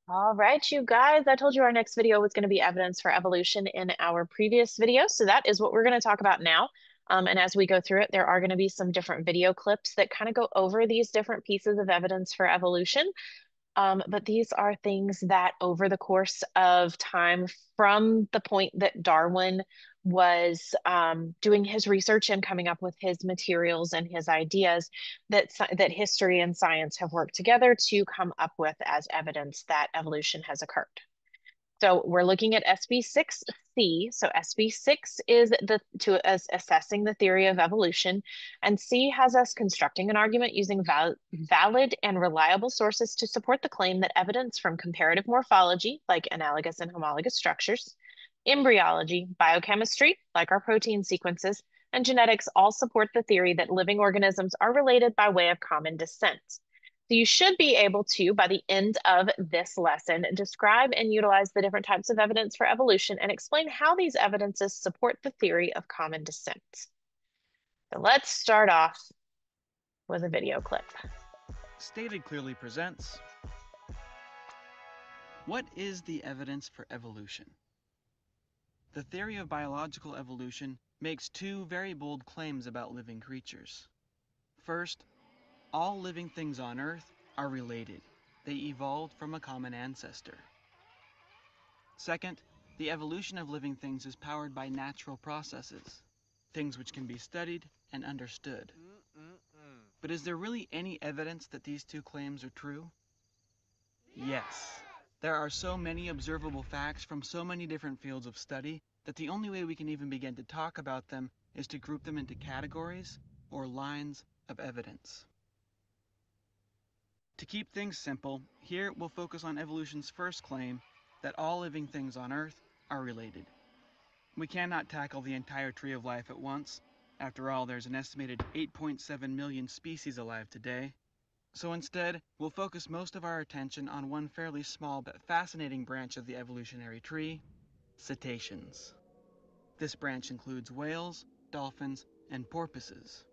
All right, you guys, I told you our next video was going to be evidence for evolution in our previous video. So that is what we're going to talk about now. And as we go through it, there are going to be some different video clips that kind of go over these different pieces of evidence for evolution. But these are things that over the course of time, from the point that Darwin was doing his research and coming up with his materials and his ideas, that history and science have worked together to come up with as evidence that evolution has occurred. So we're looking at SB6C. So SB6 is assessing the theory of evolution, and C has us constructing an argument using valid and reliable sources to support the claim that evidence from comparative morphology, like analogous and homologous structures, embryology, biochemistry, like our protein sequences, and genetics all support the theory that living organisms are related by way of common descent. So you should be able to, by the end of this lesson, describe and utilize the different types of evidence for evolution and explain how these evidences support the theory of common descent. So let's start off with a video clip. Stated Clearly presents, what is the evidence for evolution? The theory of biological evolution makes two very bold claims about living creatures. First, all living things on Earth are related. They evolved from a common ancestor. Second, the evolution of living things is powered by natural processes, things which can be studied and understood. But is there really any evidence that these two claims are true? Yes. There are so many observable facts from so many different fields of study that the only way we can even begin to talk about them is to group them into categories or lines of evidence. To keep things simple, here we'll focus on evolution's first claim that all living things on Earth are related. We cannot tackle the entire tree of life at once. After all, there's an estimated 8.7 million species alive today. So instead, we'll focus most of our attention on one fairly small but fascinating branch of the evolutionary tree, cetaceans. This branch includes whales, dolphins, and porpoises.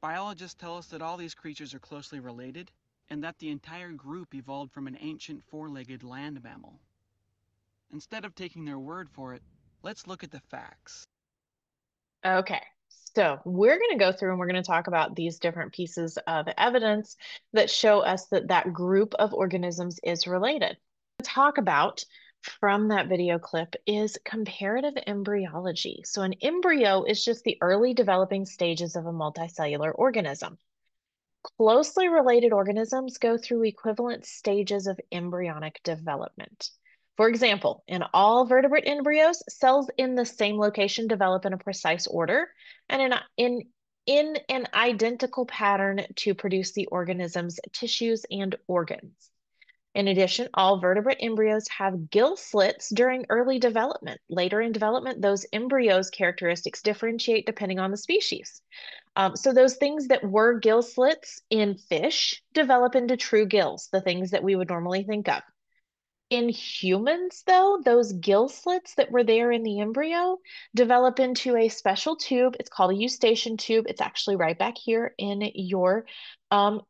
Biologists tell us that all these creatures are closely related, and that the entire group evolved from an ancient four-legged land mammal. Instead of taking their word for it, let's look at the facts. Okay, so we're going to go through and we're going to talk about these different pieces of evidence that show us that that group of organisms is related. Talk about from that video clip is comparative embryology. So an embryo is just the early developing stages of a multicellular organism. Closely related organisms go through equivalent stages of embryonic development. For example, in all vertebrate embryos, cells in the same location develop in a precise order and in an identical pattern to produce the organism's tissues and organs. In addition, all vertebrate embryos have gill slits during early development. Later in development, those embryos' characteristics differentiate depending on the species. So those things that were gill slits in fish develop into true gills, the things that we would normally think of. In humans, though, those gill slits that were there in the embryo develop into a special tube. It's called a eustachian tube. It's actually right back here in your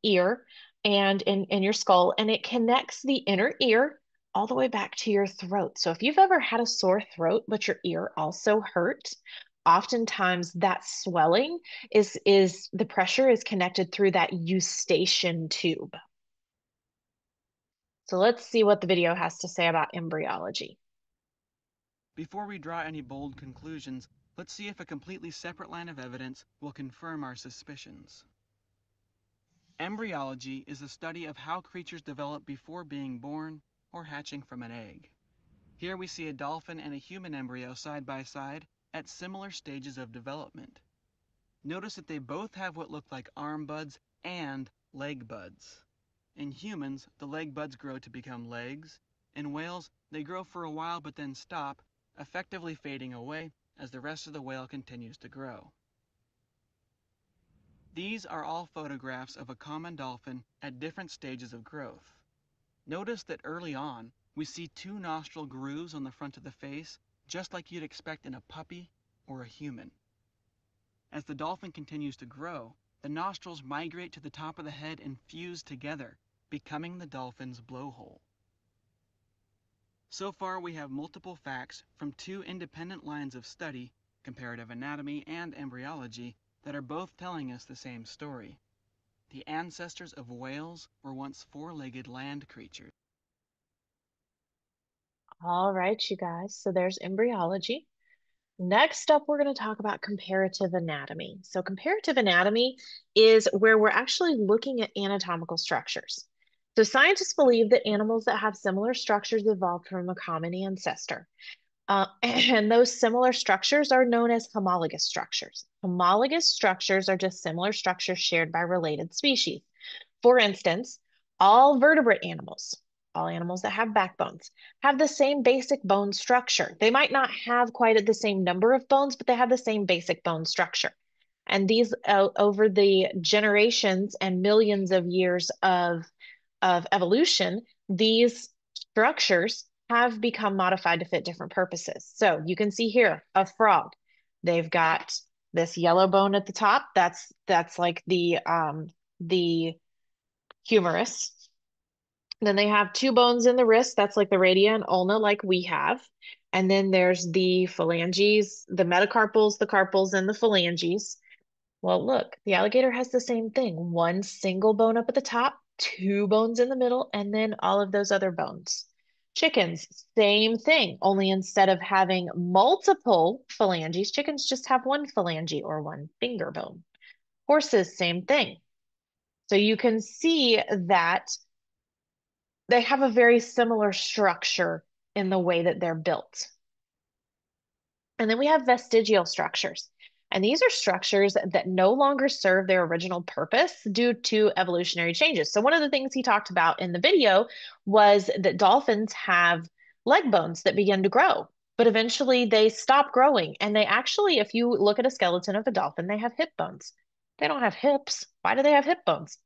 ear and in your skull, and it connects the inner ear all the way back to your throat. So if you've ever had a sore throat, but your ear also hurt, oftentimes that swelling is the pressure is connected through that eustachian tube. So let's see what the video has to say about embryology. Before we draw any bold conclusions, let's see if a completely separate line of evidence will confirm our suspicions. Embryology is the study of how creatures develop before being born or hatching from an egg. Here we see a dolphin and a human embryo side by side at similar stages of development. Notice that they both have what look like arm buds and leg buds. In humans, the leg buds grow to become legs. In whales, they grow for a while but then stop, effectively fading away as the rest of the whale continues to grow. These are all photographs of a common dolphin at different stages of growth. Notice that early on, we see two nostril grooves on the front of the face, just like you'd expect in a puppy or a human. As the dolphin continues to grow, the nostrils migrate to the top of the head and fuse together, becoming the dolphin's blowhole. So far, we have multiple facts from two independent lines of study, comparative anatomy and embryology, that are both telling us the same story. The ancestors of whales were once four-legged land creatures. All right, you guys. So there's embryology. Next up, we're going to talk about comparative anatomy. So comparative anatomy is where we're actually looking at anatomical structures. So scientists believe that animals that have similar structures evolved from a common ancestor. And those similar structures are known as homologous structures. Homologous structures are just similar structures shared by related species. For instance, all vertebrate animals, all animals that have backbones, have the same basic bone structure. They might not have quite the same number of bones, but they have the same basic bone structure. And these, over the generations and millions of years of evolution, these structures have become modified to fit different purposes. So you can see here a frog. They've got this yellow bone at the top. That's like the humerus. Then they have two bones in the wrist. That's like the radia and ulna, like we have. And then there's the phalanges, the metacarpals, the carpals, and the phalanges. Well, look, the alligator has the same thing. One single bone up at the top, two bones in the middle, and then all of those other bones. Chickens, same thing, only instead of having multiple phalanges, chickens just have one phalange or one finger bone. Horses, same thing. So you can see that they have a very similar structure in the way that they're built. And then we have vestigial structures. And these are structures that no longer serve their original purpose due to evolutionary changes. So one of the things he talked about in the video was that dolphins have leg bones that begin to grow, but eventually they stop growing. And they actually, if you look at a skeleton of a dolphin, they have hip bones. They don't have hips. Why do they have hip bones?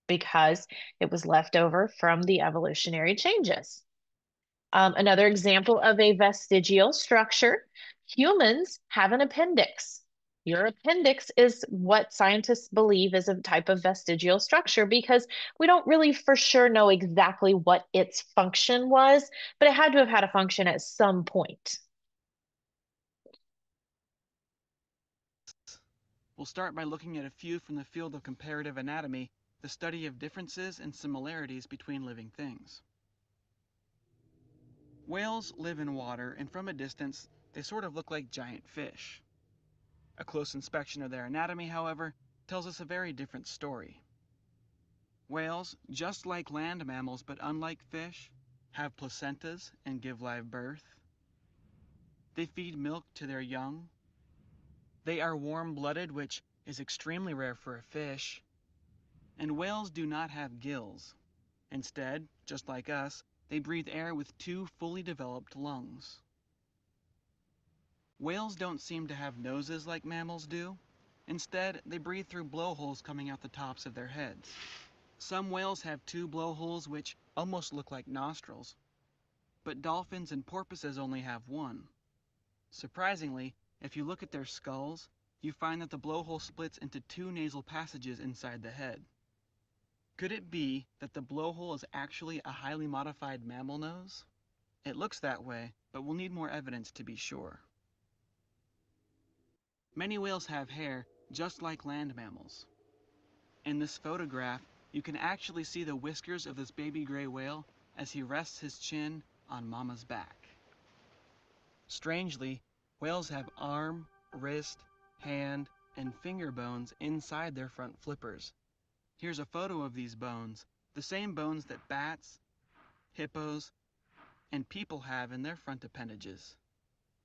Because it was left over from the evolutionary changes. Another example of a vestigial structure, humans have an appendix. Your appendix is what scientists believe is a type of vestigial structure because we don't really for sure know exactly what its function was, but it had to have had a function at some point. We'll start by looking at a few from the field of comparative anatomy, the study of differences and similarities between living things. Whales live in water, and from a distance, they sort of look like giant fish. A close inspection of their anatomy, however, tells us a very different story. Whales, just like land mammals but unlike fish, have placentas and give live birth. They feed milk to their young. They are warm-blooded, which is extremely rare for a fish. And whales do not have gills. Instead, just like us, they breathe air with two fully developed lungs. Whales don't seem to have noses like mammals do. Instead, they breathe through blowholes coming out the tops of their heads. Some whales have two blowholes which almost look like nostrils, but dolphins and porpoises only have one. Surprisingly, if you look at their skulls, you find that the blowhole splits into two nasal passages inside the head. Could it be that the blowhole is actually a highly modified mammal nose? It looks that way, but we'll need more evidence to be sure. Many whales have hair, just like land mammals. In this photograph, you can actually see the whiskers of this baby gray whale as he rests his chin on mama's back. Strangely, whales have arm, wrist, hand, and finger bones inside their front flippers. Here's a photo of these bones, the same bones that bats, hippos, and people have in their front appendages.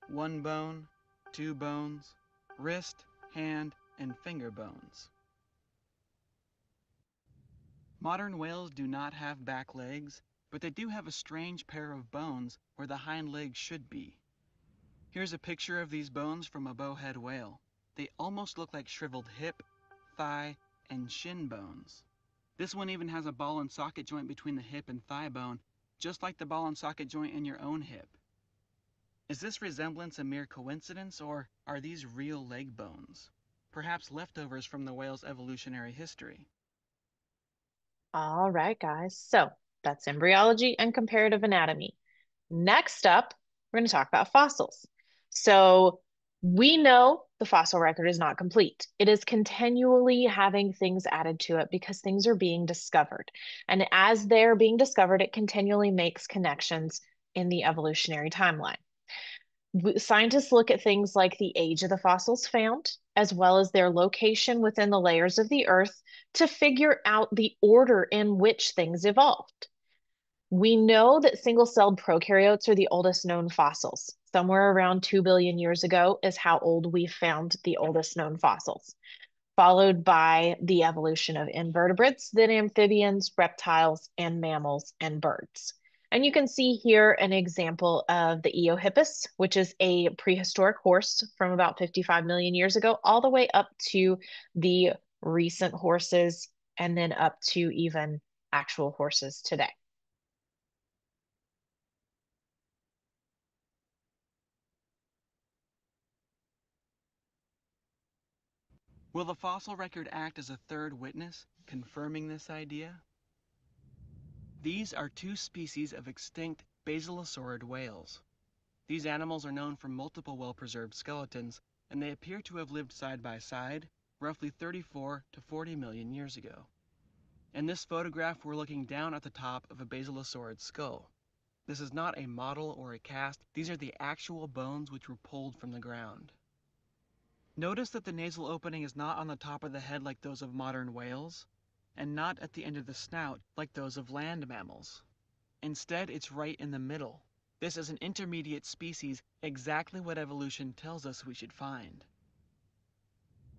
One bone, two bones, wrist, hand, and finger bones. Modern whales do not have back legs, but they do have a strange pair of bones where the hind legs should be. Here's a picture of these bones from a bowhead whale. They almost look like shriveled hip, thigh, and shin bones. This one even has a ball and socket joint between the hip and thigh bone, just like the ball and socket joint in your own hip. Is this resemblance a mere coincidence, or are these real leg bones? Perhaps leftovers from the whale's evolutionary history. All right, guys. So that's embryology and comparative anatomy. Next up, we're going to talk about fossils. So we know the fossil record is not complete. It is continually having things added to it because things are being discovered. And as they're being discovered, it continually makes connections in the evolutionary timeline. Scientists look at things like the age of the fossils found, as well as their location within the layers of the earth to figure out the order in which things evolved. We know that single-celled prokaryotes are the oldest known fossils. Somewhere around 2 billion years ago is how old we found the oldest known fossils, followed by the evolution of invertebrates, then amphibians, reptiles, and mammals and birds. And you can see here an example of the Eohippus, which is a prehistoric horse from about 55 million years ago, all the way up to the recent horses, and then up to even actual horses today. Will the fossil record act as a third witness, confirming this idea? These are two species of extinct basilosaurid whales. These animals are known from multiple well-preserved skeletons, and they appear to have lived side by side, roughly 34 to 40 million years ago. In this photograph, we're looking down at the top of a basilosaurid skull. This is not a model or a cast, these are the actual bones which were pulled from the ground. Notice that the nasal opening is not on the top of the head like those of modern whales, and not at the end of the snout like those of land mammals. Instead, it's right in the middle. This is an intermediate species, exactly what evolution tells us we should find.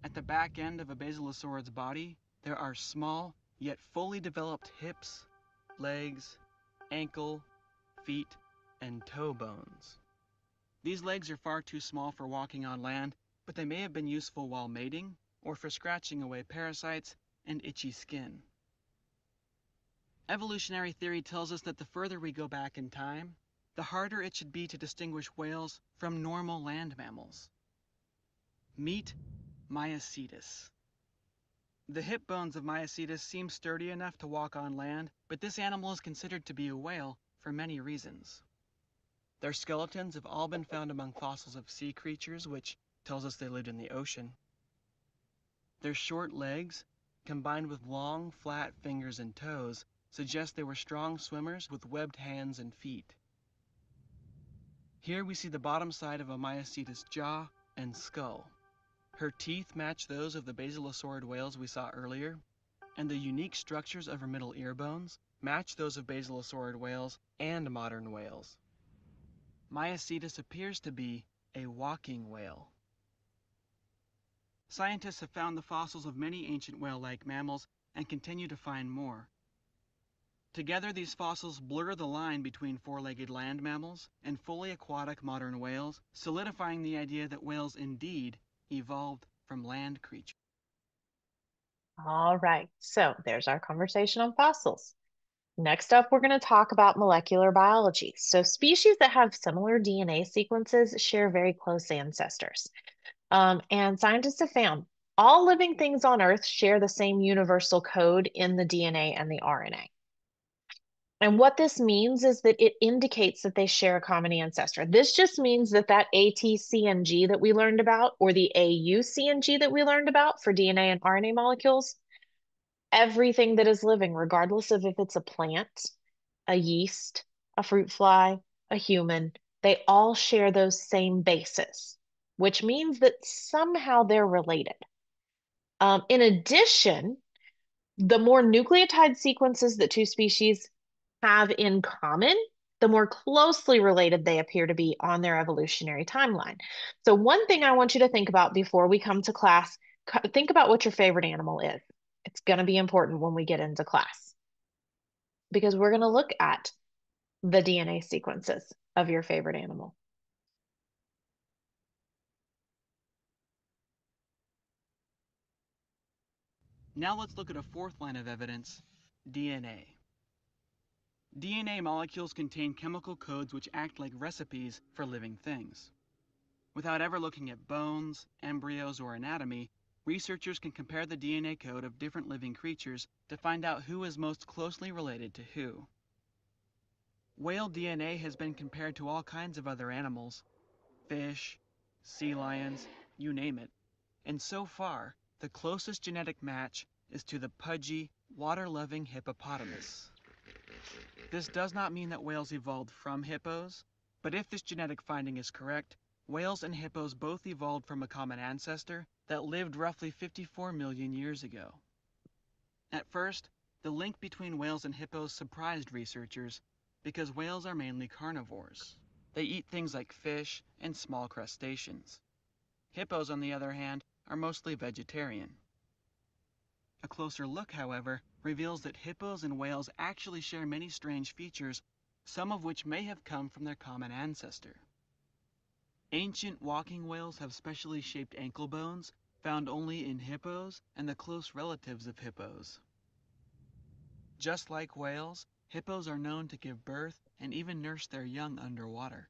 At the back end of a basilosaurid's body, there are small, yet fully developed hips, legs, ankle, feet, and toe bones. These legs are far too small for walking on land, but they may have been useful while mating, or for scratching away parasites and itchy skin. Evolutionary theory tells us that the further we go back in time, the harder it should be to distinguish whales from normal land mammals. Meet Maiacetus. The hip bones of Maiacetus seem sturdy enough to walk on land, but this animal is considered to be a whale for many reasons. Their skeletons have all been found among fossils of sea creatures, which tells us they lived in the ocean. Their short legs, combined with long, flat fingers and toes, suggest they were strong swimmers with webbed hands and feet. Here we see the bottom side of a Maiacetus jaw and skull. Her teeth match those of the basilosaurid whales we saw earlier, and the unique structures of her middle ear bones match those of basilosaurid whales and modern whales. Maiacetus appears to be a walking whale. Scientists have found the fossils of many ancient whale-like mammals and continue to find more. Together, these fossils blur the line between four-legged land mammals and fully aquatic modern whales, solidifying the idea that whales indeed evolved from land creatures. All right, so there's our conversation on fossils. Next up, we're going to talk about molecular biology. So species that have similar DNA sequences share very close ancestors. And scientists have found all living things on Earth share the same universal code in the DNA and the RNA. And what this means is that it indicates that they share a common ancestor. This just means that that ATCNG that we learned about, or the AUCNG that we learned about for DNA and RNA molecules, everything that is living, regardless of if it's a plant, a yeast, a fruit fly, a human, they all share those same bases, which means that somehow they're related. In addition, the more nucleotide sequences that two species have in common, the more closely related they appear to be on their evolutionary timeline. So one thing I want you to think about before we come to class, think about what your favorite animal is. It's going to be important when we get into class because we're going to look at the DNA sequences of your favorite animal. Now let's look at a fourth line of evidence, DNA. DNA molecules contain chemical codes which act like recipes for living things. Without ever looking at bones, embryos, or anatomy, researchers can compare the DNA code of different living creatures to find out who is most closely related to who. Whale DNA has been compared to all kinds of other animals, fish, sea lions, you name it, and so far, the closest genetic match is to the pudgy, water-loving hippopotamus. This does not mean that whales evolved from hippos, but if this genetic finding is correct, whales and hippos both evolved from a common ancestor that lived roughly 54 million years ago. At first, the link between whales and hippos surprised researchers because whales are mainly carnivores. They eat things like fish and small crustaceans. Hippos, on the other hand, are mostly vegetarian. A closer look, however, reveals that hippos and whales actually share many strange features, some of which may have come from their common ancestor. Ancient walking whales have specially shaped ankle bones found only in hippos and the close relatives of hippos. Just like whales, hippos are known to give birth and even nurse their young underwater.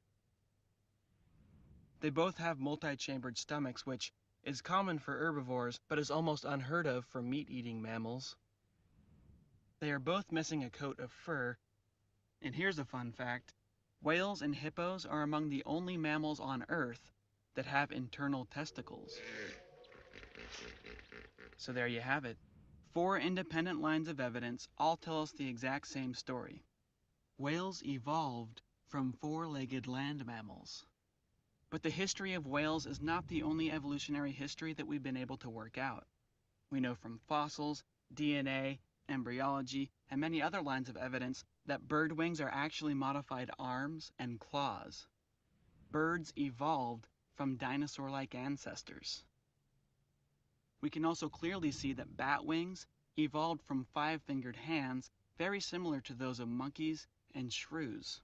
They both have multi-chambered stomachs, which is common for herbivores but is almost unheard of for meat-eating mammals. They are both missing a coat of fur, and here's a fun fact. Whales and hippos are among the only mammals on Earth that have internal testicles. So there you have it. 4 independent lines of evidence all tell us the exact same story. Whales evolved from 4-legged land mammals. But the history of whales is not the only evolutionary history that we've been able to work out. We know from fossils, DNA, embryology, and many other lines of evidence that bird wings are actually modified arms and claws. Birds evolved from dinosaur-like ancestors. We can also clearly see that bat wings evolved from 5-fingered hands very similar to those of monkeys and shrews.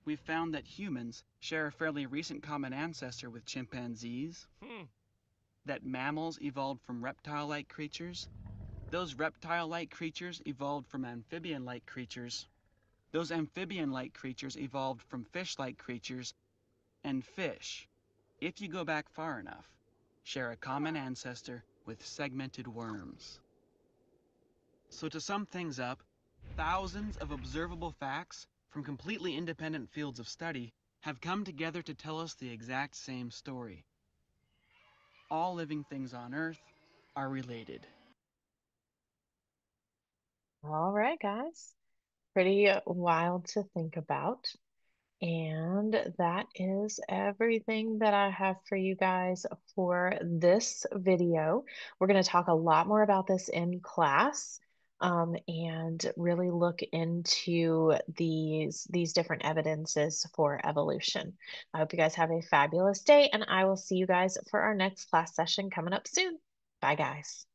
We've found that humans share a fairly recent common ancestor with chimpanzees, that mammals evolved from reptile-like creatures, those reptile-like creatures evolved from amphibian-like creatures, those amphibian-like creatures evolved from fish-like creatures, and fish, if you go back far enough, share a common ancestor with segmented worms. So to sum things up, thousands of observable facts from completely independent fields of study have come together to tell us the exact same story. All living things on Earth are related. All right, guys. Pretty wild to think about. And that is everything that I have for you guys for this video. We're going to talk a lot more about this in class, and really look into these different evidences for evolution. I hope you guys have a fabulous day, and I will see you guys for our next class session coming up soon. Bye, guys.